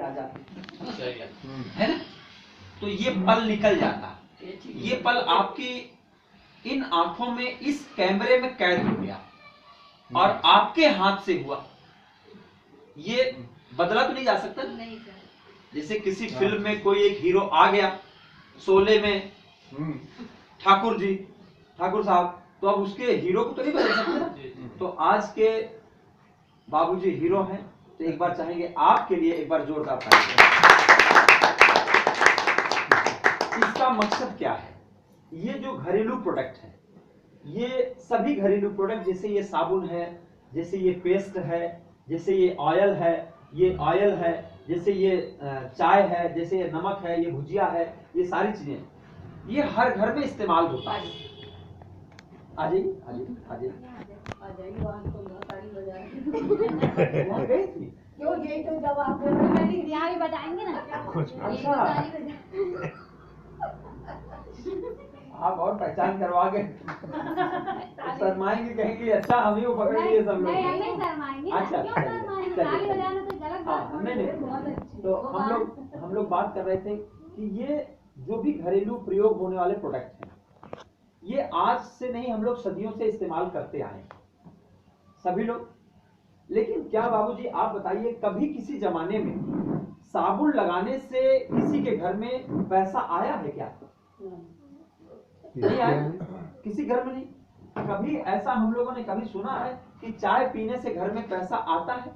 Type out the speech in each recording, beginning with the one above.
आ जाते है ना। तो ये पल निकल जाता, ये पल आपकी इन आंखों में इस कैमरे में कैद हो गया और आपके हाथ से हुआ, ये बदला तो नहीं जा सकता। नहीं सर। जैसे किसी फिल्म में कोई एक हीरो आ गया, शोले में ठाकुर साहब, तो अब उसके हीरो को तो नहीं बदल सकते ना। तो आज के बाबूजी हीरो हैं, तो एक बार चाहेंगे आपके लिए एक बार जोरदार तालियां। इसका मकसद क्या है? ये जो घरेलू प्रोडक्ट है, ये सभी घरेलू प्रोडक्ट, जैसे ये साबुन है, जैसे ये पेस्ट है, जैसे ये ऑयल है, जैसे ये चाय है, जैसे ये नमक है, ये भुजिया है, ये सारी चीजें ये हर घर में इस्तेमाल होता है। आ जाइए आ जाइए आ जाइए आ जाइए, वहाँ तो ताली बजा रहे वहाँ गई थी। क्यों यही तो जब आप यहाँ भी बताएंगे ना। अच्छा, आप और पहचान करवा के शर्माएंगे, कहेंगे अच्छा हम ही को पकड़ लिए सब लोग। नहीं शर्माएंगे। अच्छा ताली बजाना तो गलत बात है। नहीं, तो हम लोग बात कर रहे थे कि ये जो भी घरेलू प्रयोग होने वाले प्रोडक्ट हैं, ये आज से नहीं, हम लोग सदियों से इस्तेमाल करते आए सभी लोग। लेकिन क्या बाबूजी आप बताइए, कभी किसी जमाने में साबुन लगाने से किसी के घर में पैसा आया है क्या? नहीं आया, किसी घर में नहीं। कभी ऐसा हम लोगों ने कभी सुना है कि चाय पीने से घर में पैसा आता है?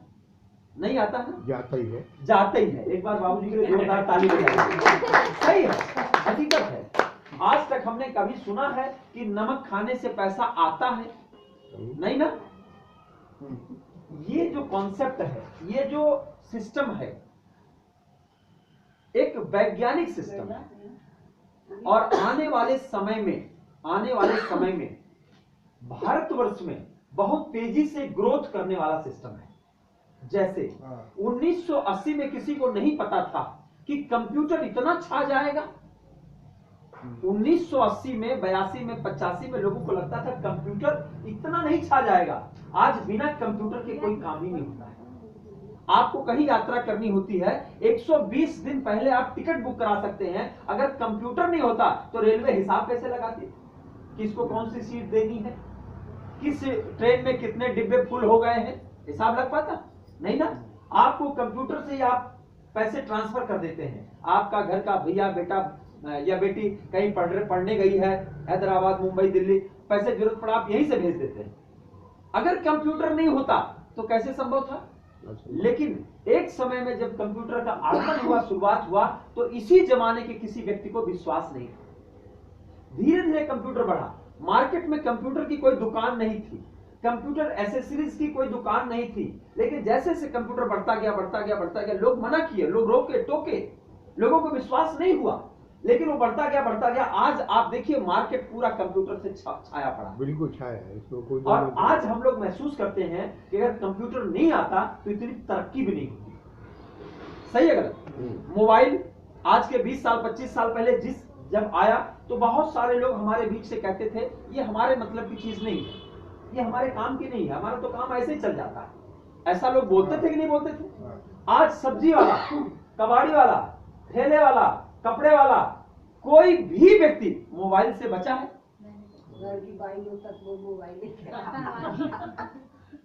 नहीं आता है, जाता ही है। एक बार बाबूजी के लिए जोरदार ताली बजाइए। सही है, हकीकत है। आज तक हमने कभी सुना है कि नमक खाने से पैसा आता है? नहीं ना। ये जो कॉन्सेप्ट है, ये जो सिस्टम है, एक वैज्ञानिक सिस्टम है, और आने वाले समय में भारतवर्ष में बहुत तेजी से ग्रोथ करने वाला सिस्टम है। जैसे 1980 में किसी को नहीं पता था कि कंप्यूटर इतना छा जाएगा। 1980 में, 82 में, 85 में लोगों को लगता था कंप्यूटर इतना नहीं छा जाएगा। आज बिना कंप्यूटर के कोई काम ही नहीं होता है। आपको कहीं यात्रा करनी होती है, 120 दिन पहले आप टिकट बुक करा सकते हैं। अगर कंप्यूटर नहीं होता तो रेलवे हिसाब कैसे लगाती, किसको कौन सी सीट देनी है, किस ट्रेन में कितने डिब्बे फुल हो गए हैं, हिसाब लग पाता? नहीं ना। आपको कंप्यूटर से ही आप पैसे ट्रांसफर कर देते हैं। आपका घर का भैया, बेटा या बेटी कहीं पढ़ने गई है, हैदराबाद, मुंबई, दिल्ली, पैसे जरूरत पड़ा आप यहीं से भेज देते हैं। अगर कंप्यूटर नहीं होता तो कैसे संभव था? लेकिन एक समय में जब कंप्यूटर का आगमन हुआ, शुरुआत हुआ, तो इसी जमाने के किसी व्यक्ति को विश्वास नहीं था। धीरे धीरे कंप्यूटर बढ़ा। मार्केट में कंप्यूटर की कोई दुकान नहीं थी, कंप्यूटर एसेसरीज की कोई दुकान नहीं थी। लेकिन जैसे से कंप्यूटर बढ़ता गया, लोग मना किए, लोग रोके टोके, लोगों को विश्वास नहीं हुआ, लेकिन वो बढ़ता गया। आज आप देखिए मार्केट पूरा कंप्यूटर से छाया पड़ा, बिल्कुल छाया है, इसको कोई। और आज हम लोग महसूस करते हैं कि अगर कंप्यूटर नहीं आता तो इतनी तरक्की भी नहीं होती। सही है गलत? मोबाइल आज के 20 साल 25 साल पहले जब आया तो बहुत सारे लोग हमारे बीच से कहते थे ये हमारे मतलब की चीज नहीं है, ये हमारे काम की नहीं है, हमारा तो काम ऐसे ही चल जाता है। ऐसा लोग बोलते थे कि नहीं बोलते थे? आज सब्जी वाला, कबाड़ी वाला, ठेले वाला, कपड़े वाला, कोई भी व्यक्ति मोबाइल से बचा है? घर की बाई तक वो मोबाइल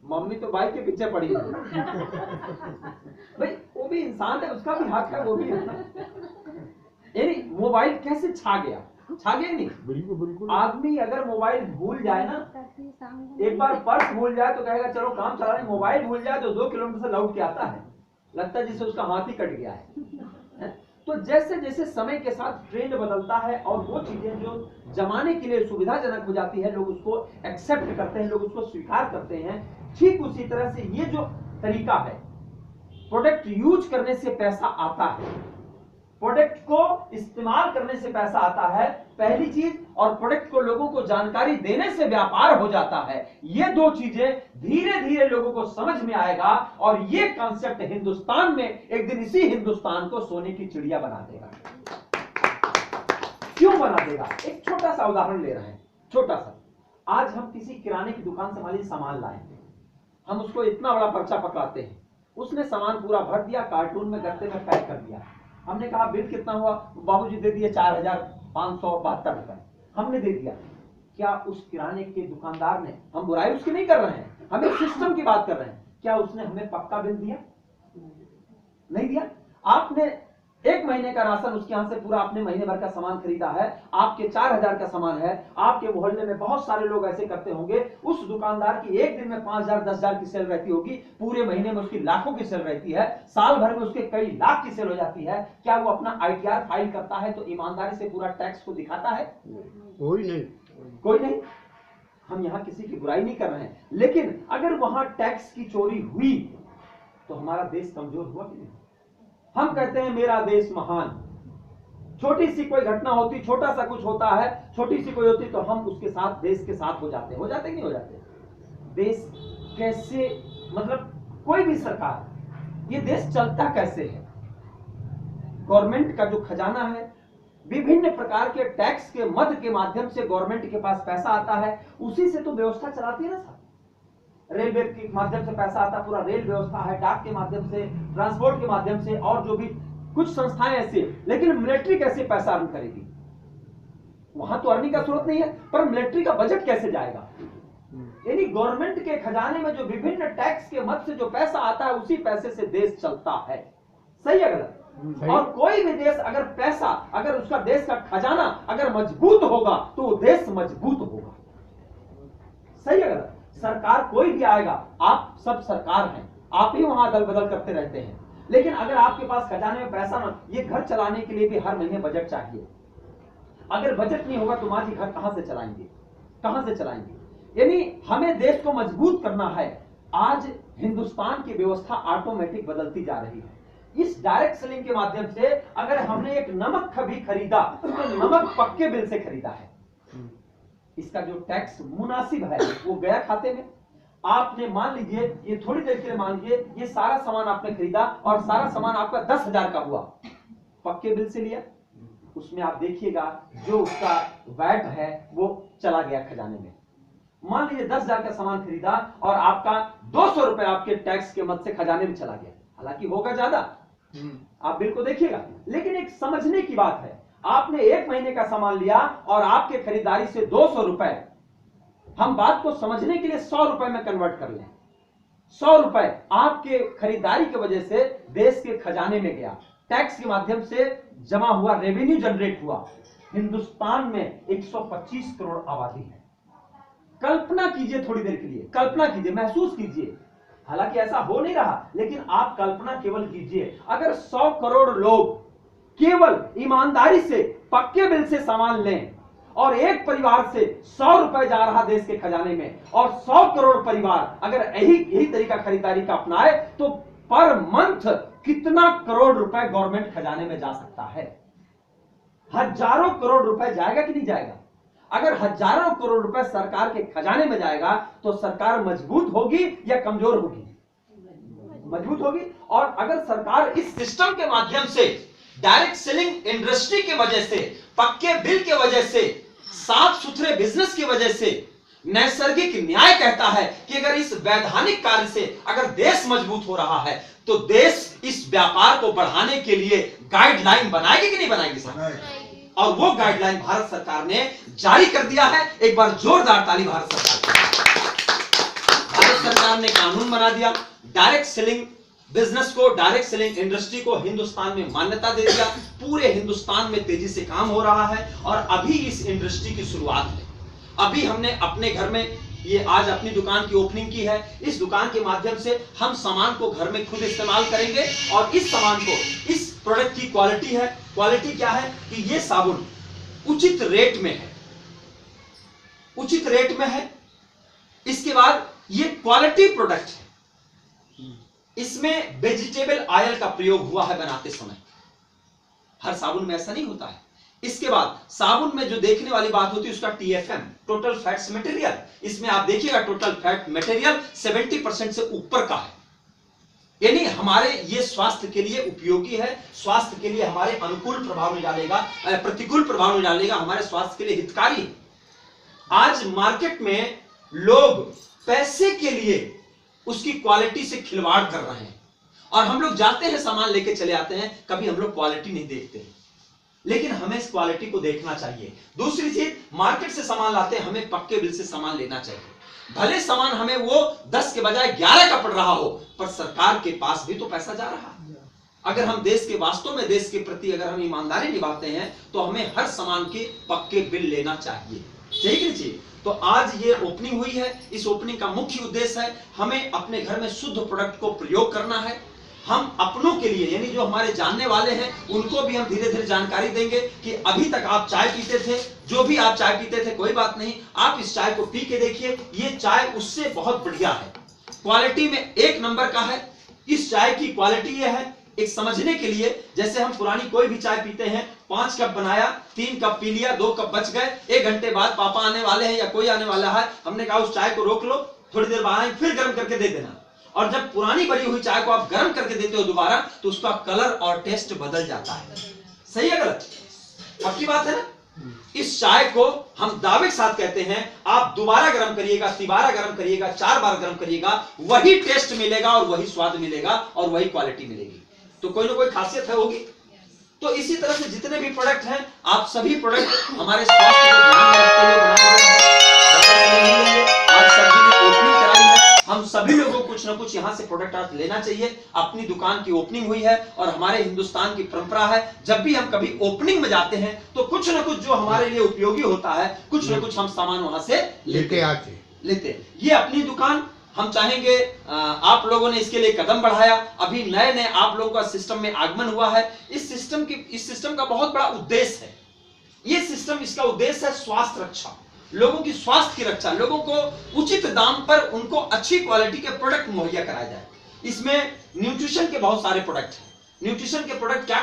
मम्मी तो बाइक के पीछे पड़ी है। भाई वो भी इंसान है, उसका भी हक है, वो भी है। यानी मोबाइल कैसे छा गया नहीं? बिल्कुल। आदमी अगर मोबाइल भूल जाए ना, एक बार पर्स भूल जाए तो कहेगा चलो काम चला नहीं, मोबाइल भूल जाए तो 2 किलोमीटर से लौट के आता है, लगता है जिससे उसका हाथ ही कट गया है। तो जैसे जैसे समय के साथ ट्रेंड बदलता है और वो चीजें जो जमाने के लिए सुविधाजनक हो जाती है, लोग उसको एक्सेप्ट करते हैं, लोग उसको स्वीकार करते हैं। ठीक उसी तरह से ये जो तरीका है, प्रोडक्ट यूज करने से पैसा आता है, प्रोडक्ट को इस्तेमाल करने से पैसा आता है, पहली चीज, और प्रोडक्ट को लोगों को जानकारी देने से व्यापार हो जाता है। ये दो चीजें धीरे धीरे लोगों को समझ में आएगा और ये कॉन्सेप्ट हिंदुस्तान में एक दिन इसी हिंदुस्तान को सोने की चिड़िया बना देगा। क्यों बना देगा? एक छोटा सा उदाहरण ले रहे हैं, छोटा सा। आज हम किसी किराने की दुकान से हमारी सामान लाएंगे, हम उसको इतना बड़ा पर्चा पकड़ाते हैं, उसने सामान पूरा भर दिया, कार्टून में गत्ते में पैक कर दिया। हमने कहा बिल कितना हुआ? बाबूजी दे दिए 4,572 रुपए, हमने दे दिया। क्या उस किराने के दुकानदार ने, हम बुराई उसकी नहीं कर रहे हैं, हम एक सिस्टम की बात कर रहे हैं, क्या उसने हमें पक्का बिल दिया? नहीं दिया। आपने 1 महीने का राशन उसके यहां से पूरा, आपने महीने भर का सामान खरीदा है, आपके 4,000 का सामान है, आपके मोहल्ले में बहुत सारे लोग ऐसे करते होंगे, उस दुकानदार की एक दिन में 5,000 10,000 की सेल रहती होगी, पूरे महीने में उसकी लाखों की सेल रहती है, साल भर में उसके कई लाख की सेल हो जाती है। क्या वो अपना ITR फाइल करता है तो ईमानदारी से पूरा टैक्स को दिखाता है? कोई नहीं। कोई नहीं। हम यहां किसी की बुराई नहीं कर रहे हैं, लेकिन अगर वहां टैक्स की चोरी हुई तो हमारा देश कमजोर हुआ कि नहीं? हम कहते हैं मेरा देश महान, छोटी सी कोई घटना होती, छोटा सा कुछ होता है, छोटी सी कोई होती तो हम उसके साथ, देश के साथ हो जाते कि नहीं हो जाते? देश कैसे, मतलब कोई भी सरकार, ये देश चलता कैसे है? गवर्नमेंट का जो खजाना है, विभिन्न प्रकार के टैक्स के मद के माध्यम से गवर्नमेंट के पास पैसा आता है, उसी से तो व्यवस्था चलाती है ना साहब। रेलवे के माध्यम से पैसा आता, पूरा रेल व्यवस्था है, डाक के माध्यम से, ट्रांसपोर्ट के माध्यम से, और जो भी कुछ संस्थाएं ऐसी। लेकिन मिलिट्री कैसे पैसा अर्न करेगी? वहां तो अर्निंग का स्रोत नहीं है, पर मिलिट्री का बजट कैसे जाएगा? यानी गवर्नमेंट के खजाने में जो विभिन्न टैक्स के मद से जो पैसा आता है, उसी पैसे से देश चलता है। सही है गलत? और कोई भी देश अगर पैसा, अगर उसका देश का खजाना अगर मजबूत होगा तो वो देश मजबूत होगा। सही है गलत? सरकार कोई भी आएगा, आप सब सरकार हैं, आप ही वहां अदल बदल करते रहते हैं, लेकिन अगर आपके पास खजाने में पैसा ना, ये घर चलाने के लिए भी हर महीने बजट चाहिए। अगर बजट नहीं होगा तो माँ जी घर कहां से चलाएंगे? कहां से चलाएंगे? यानी हमें देश को मजबूत करना है। आज हिंदुस्तान की व्यवस्था ऑटोमेटिक बदलती जा रही है। इस डायरेक्ट सेलिंग के माध्यम से अगर हमने एक नमक कभी खरीदा तो नमक पक्के बिल से खरीदा है, इसका जो टैक्स मुनासिब है वो गया खाते में। आपने मान लीजिए, ये थोड़ी देर के लिए मान लीजिए, ये सारा सामान आपने खरीदा और सारा सामान आपका 10,000 का हुआ, पक्के बिल से लिया, उसमें आप देखिएगा जो उसका वैट है वो चला गया खजाने में। मान लीजिए 10,000 का सामान खरीदा और आपका 200 रुपए आपके टैक्स के मद से खजाने में चला गया, हालांकि होगा ज्यादा, आप बिल को देखिएगा, लेकिन एक समझने की बात है। आपने 1 महीने का सामान लिया और आपके खरीदारी से 200 रुपए, हम बात को समझने के लिए 100 रुपए में कन्वर्ट कर लें। 100 रुपए आपके खरीदारी की वजह से देश के खजाने में गया, टैक्स के माध्यम से जमा हुआ, रेवेन्यू जनरेट हुआ। हिंदुस्तान में 125 करोड़ आबादी है। कल्पना कीजिए, थोड़ी देर के लिए कल्पना कीजिए, महसूस कीजिए, हालांकि ऐसा हो नहीं रहा, लेकिन आप कल्पना केवल कीजिए, अगर 100 करोड़ लोग केवल ईमानदारी से पक्के बिल से सामान लें और एक परिवार से 100 रुपए जा रहा देश के खजाने में, और 100 करोड़ परिवार अगर यही तरीका खरीदारी का अपनाए तो पर मंथ कितना करोड़ रुपए गवर्नमेंट खजाने में जा सकता है? हजारों करोड़ रुपए जाएगा कि नहीं जाएगा? अगर हजारों करोड़ रुपए सरकार के खजाने में जाएगा तो सरकार मजबूत होगी या कमजोर होगी? मजबूत होगी। और अगर सरकार इस सिस्टम के माध्यम से, डायरेक्ट सेलिंग इंडस्ट्री की वजह से, पक्के बिल की वजह से, साफ सुथरे बिजनेस की वजह से, नैसर्गिक न्याय कहता है कि अगर इस वैधानिक कार्य से अगर देश मजबूत हो रहा है तो देश इस व्यापार को बढ़ाने के लिए गाइडलाइन बनाएगी कि नहीं बनाएगी सर? और वो गाइडलाइन भारत सरकार ने जारी कर दिया है। एक बार जोरदार ताली भारत सरकार की। भारत सरकार ने कानून बना दिया, डायरेक्ट सेलिंग बिजनेस को, डायरेक्ट सेलिंग इंडस्ट्री को हिंदुस्तान में मान्यता दे दिया। पूरे हिंदुस्तान में तेजी से काम हो रहा है और अभी इस इंडस्ट्री की शुरुआत है। अभी हमने अपने घर में ये आज अपनी दुकान की ओपनिंग की है। इस दुकान के माध्यम से हम सामान को घर में खुद इस्तेमाल करेंगे और इस सामान को, इस प्रोडक्ट की क्वालिटी है, क्वालिटी क्या है कि ये साबुन उचित रेट में है, उचित रेट में है। इसके बाद ये क्वालिटी प्रोडक्ट है, इसमें वेजिटेबल ऑयल का प्रयोग हुआ है बनाते समय, हर साबुन में ऐसा नहीं होता है। इसके बाद साबुन में जो देखने वाली बात होती है उसका TFM, टोटल फैट्स मटेरियल, इसमें आप देखिएगा टोटल फैट मटेरियल 70% से ऊपर का है, यानी हमारे ये स्वास्थ्य के लिए उपयोगी है, स्वास्थ्य के लिए हमारे अनुकूल प्रभाव नहीं डालेगा, प्रतिकूल प्रभाव नहीं डालेगा, हमारे स्वास्थ्य के लिए हितकारी है। आज मार्केट में लोग पैसे के लिए उसकी क्वालिटी से खिलवाड़ कर रहे हैं। और हम लोग जाते हैं सामान लेके चले आते हैं, कभी हम लोग क्वालिटी नहीं देखते हैं, लेकिन हमें इस क्वालिटी को देखना चाहिए। दूसरी चीज, मार्केट से सामान लाते हैं, हमें पक्के बिल से सामान लेना चाहिए। भले सामान हमें वो 10 के बजाय 11 का पड़ रहा हो, पर सरकार के पास भी तो पैसा जा रहा है। अगर हम देश के वास्तव में देश के प्रति अगर हम ईमानदारी निभाते हैं तो हमें हर सामान के पक्के बिल लेना चाहिए, ठीक है जी। तो आज ये ओपनिंग हुई है, इस ओपनिंग का मुख्य उद्देश्य है हमें अपने घर में शुद्ध प्रोडक्ट को प्रयोग करना है। हम अपनों के लिए, यानी जो हमारे जानने वाले हैं, उनको भी हम धीरे धीरे जानकारी देंगे कि अभी तक आप चाय पीते थे, जो भी आप चाय पीते थे, कोई बात नहीं, आप इस चाय को पी के देखिए, ये चाय उससे बहुत बढ़िया है, क्वालिटी में 1 नंबर का है। इस चाय की क्वालिटी ये है, एक समझने के लिए, जैसे हम पुरानी कोई भी चाय पीते हैं, 5 कप बनाया, 3 कप पी लिया, 2 कप बच गए, 1 घंटे बाद पापा आने वाले हैं या कोई आने वाला है, हमने कहा उस चाय को रोक लो, थोड़ी देर बाद फिर गर्म करके दे देना। और जब पुरानी बनी हुई चाय को आप गर्म करके देते हो दोबारा, तो उसका कलर और टेस्ट बदल जाता है। सही है गलत? पक्की बात है ना? इस चाय को हम दावे के साथ कहते हैं, आप दोबारा गर्म करिएगा, तिबारा गर्म करिएगा, 4 बार गर्म करिएगा, वही टेस्ट मिलेगा और वही स्वाद मिलेगा और वही क्वालिटी मिलेगी। तो कोई ना कोई खासियत है होगी। तो इसी तरह से जितने भी प्रोडक्ट हैं, आप सभी प्रोडक्ट हमारे स्वास्थ्य को ध्यान में रखते हुए बनाए गए हैं। आज सब्जी ने ओपनिंग कराई है, हम सभी लोगों को कुछ ना कुछ यहाँ से प्रोडक्ट आज लेना चाहिए। अपनी दुकान की ओपनिंग हुई है और हमारे हिंदुस्तान की परंपरा है, जब भी हम कभी ओपनिंग में जाते हैं तो कुछ ना कुछ जो हमारे लिए उपयोगी होता है, कुछ ना कुछ हम सामान वहां से लेते हैं। ये अपनी दुकान, हम चाहेंगे आप लोगों ने इसके लिए कदम बढ़ाया, अभी नए नए आप लोगों का सिस्टम में आगमन हुआ है। इस सिस्टम का बहुत बड़ा उद्देश्य है, ये सिस्टम, इसका उद्देश्य है स्वास्थ्य रक्षा, लोगों की स्वास्थ्य की रक्षा, लोगों को उचित दाम पर उनको अच्छी क्वालिटी के प्रोडक्ट मुहैया कराया जाए। इसमें न्यूट्रिशन के बहुत सारे प्रोडक्ट हैं। न्यूट्रिशन के प्रोडक्ट क्या